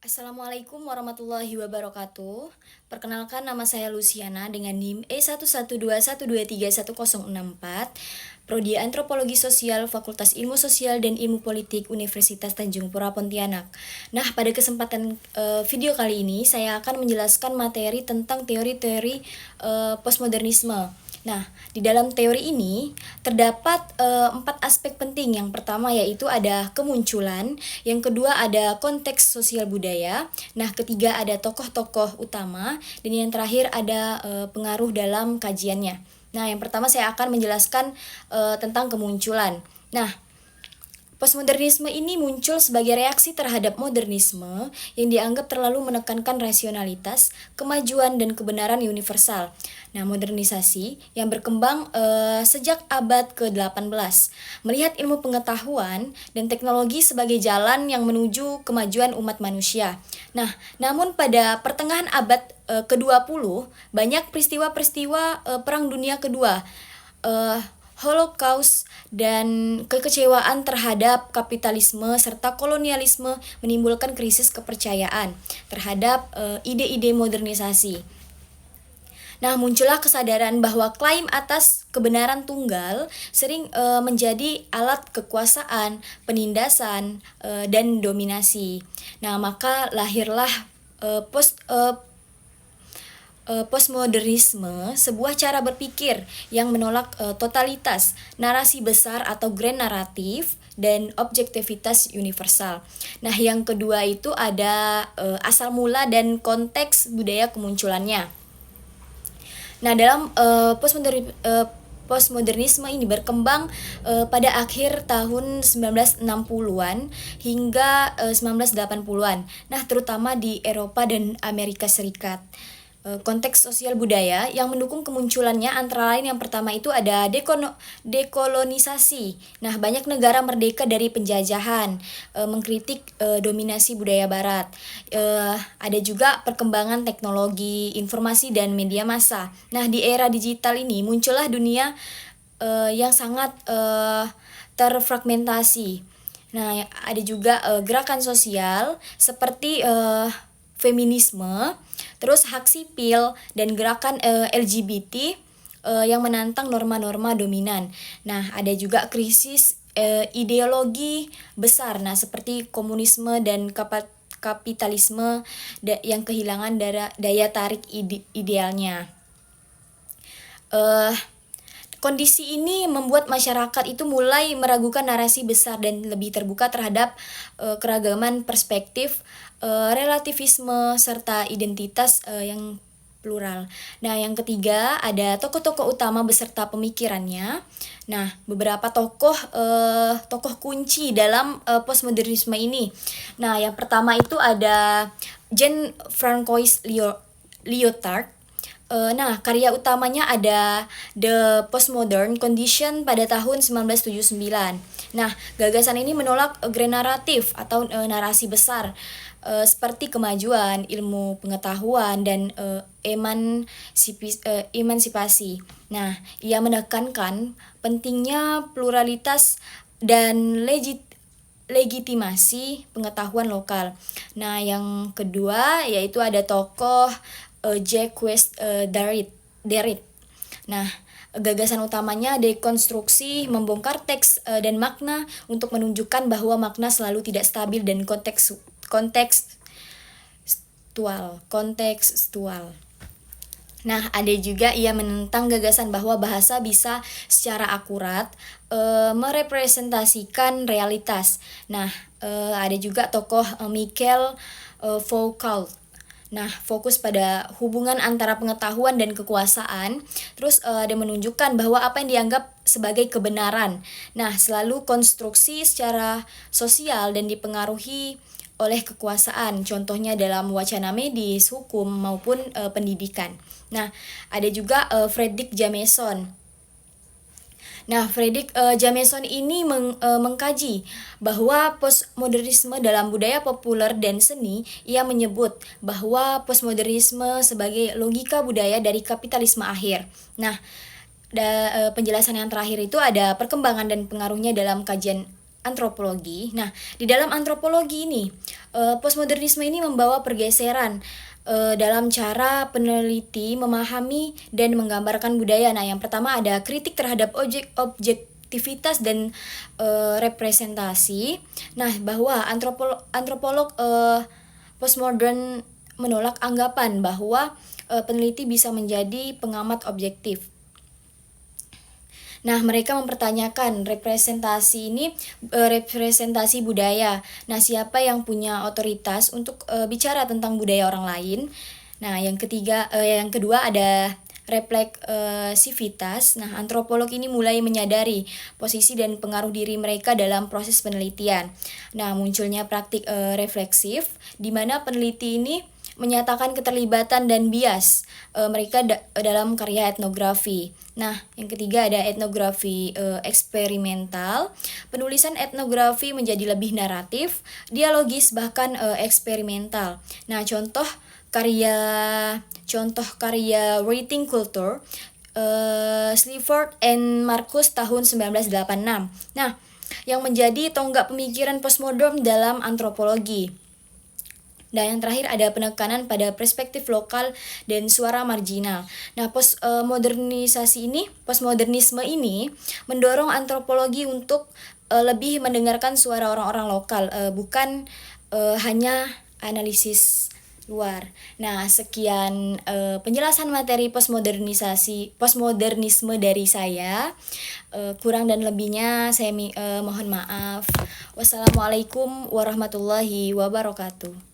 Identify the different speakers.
Speaker 1: Assalamualaikum warahmatullahi wabarakatuh. Perkenalkan, nama saya Luciana dengan NIM E112123104, Prodi Antropologi Sosial, Fakultas Ilmu Sosial dan Ilmu Politik, Universitas Tanjung Pura Pontianak. Nah, pada kesempatan video kali ini saya akan menjelaskan materi tentang teori-teori postmodernisme. Nah, di dalam teori ini terdapat 4 aspek penting. Yang pertama yaitu ada kemunculan, yang kedua ada konteks sosial budaya, nah ketiga ada tokoh-tokoh utama, dan yang terakhir ada pengaruh dalam kajiannya. Nah, yang pertama saya akan menjelaskan tentang kemunculan. Nah, postmodernisme ini muncul sebagai reaksi terhadap modernisme yang dianggap terlalu menekankan rasionalitas, kemajuan, dan kebenaran universal. Nah, modernisasi yang berkembang sejak abad ke-18 melihat ilmu pengetahuan dan teknologi sebagai jalan yang menuju kemajuan umat manusia. Nah, namun pada pertengahan abad ke-20 banyak peristiwa-peristiwa Perang Dunia Kedua, Holocaust, dan kekecewaan terhadap kapitalisme serta kolonialisme menimbulkan krisis kepercayaan terhadap ide-ide modernisasi. Nah, muncullah kesadaran bahwa klaim atas kebenaran tunggal sering menjadi alat kekuasaan, penindasan, dan dominasi. Nah, maka lahirlah postmodernisme, sebuah cara berpikir yang menolak totalitas, narasi besar atau grand naratif, dan objektivitas universal. Nah, yang kedua itu ada asal mula dan konteks budaya kemunculannya. Nah, dalam postmodernisme ini berkembang pada akhir tahun 1960-an hingga 1980-an. Nah, terutama di Eropa dan Amerika Serikat. Konteks sosial budaya yang mendukung kemunculannya antara lain yang pertama itu ada dekolonisasi. Nah, banyak negara merdeka dari penjajahan, mengkritik dominasi budaya barat. Ada juga perkembangan teknologi, informasi, dan media massa. Nah, di era digital ini muncullah dunia yang sangat terfragmentasi. Nah, ada juga gerakan sosial seperti feminisme, terus hak sipil, dan gerakan LGBT yang menantang norma-norma dominan. Nah, ada juga krisis ideologi besar, nah seperti komunisme dan kapitalisme yang kehilangan daya tarik idealnya. Kondisi ini membuat masyarakat itu mulai meragukan narasi besar dan lebih terbuka terhadap keragaman perspektif, relativisme, serta identitas yang plural. Nah, yang ketiga ada tokoh-tokoh utama beserta pemikirannya. Nah, beberapa tokoh kunci dalam postmodernisme ini. Nah, yang pertama itu ada Jean-François Lyotard. Nah, karya utamanya ada The Postmodern Condition pada tahun 1979. Nah, gagasan ini menolak grand naratif atau narasi besar seperti kemajuan, ilmu pengetahuan, dan emansipasi. Nah, ia menekankan pentingnya pluralitas dan legitimasi pengetahuan lokal. Nah, yang kedua yaitu ada tokoh Jacques Derrida. Nah, gagasan utamanya dekonstruksi, membongkar teks dan makna untuk menunjukkan bahwa makna selalu tidak stabil dan kontekstual. Nah, ada juga ia menentang gagasan bahwa bahasa bisa secara akurat merepresentasikan realitas. Nah, ada juga tokoh Michel Foucault. Nah, fokus pada hubungan antara pengetahuan dan kekuasaan. Terus dia menunjukkan bahwa apa yang dianggap sebagai kebenaran, nah selalu konstruksi secara sosial dan dipengaruhi oleh kekuasaan. Contohnya dalam wacana medis, hukum, maupun pendidikan. Nah, ada juga Frédéric Jameson. Nah, Frédéric Jameson ini mengkaji bahwa postmodernisme dalam budaya populer dan seni. Ia menyebut bahwa postmodernisme sebagai logika budaya dari kapitalisme akhir. Nah, penjelasan yang terakhir itu ada perkembangan dan pengaruhnya dalam kajian antropologi. Nah, di dalam antropologi ini, postmodernisme ini membawa pergeseran dalam cara peneliti memahami dan menggambarkan budaya. Nah, yang pertama ada kritik terhadap objektivitas dan representasi. Nah, bahwa antropolog postmodern menolak anggapan bahwa peneliti bisa menjadi pengamat objektif. Nah, mereka mempertanyakan representasi budaya. Nah, siapa yang punya otoritas untuk bicara tentang budaya orang lain? Nah, yang kedua ada refleksivitas. Nah, antropolog ini mulai menyadari posisi dan pengaruh diri mereka dalam proses penelitian. Nah, munculnya praktik refleksif di mana peneliti ini menyatakan keterlibatan dan bias mereka dalam karya etnografi. Nah, yang ketiga ada etnografi eksperimental. Penulisan etnografi menjadi lebih naratif, dialogis, bahkan eksperimental. Nah, contoh karya Writing Culture, Sleaford and Marcus tahun 1986. Nah, yang menjadi tonggak pemikiran postmodern dalam antropologi. Dan yang terakhir ada penekanan pada perspektif lokal dan suara marginal. Nah, postmodernisme ini mendorong antropologi untuk lebih mendengarkan suara orang-orang lokal, bukan hanya analisis luar. Nah, sekian penjelasan materi postmodernisme dari saya. Kurang dan lebihnya saya mohon maaf. Wassalamualaikum warahmatullahi wabarakatuh.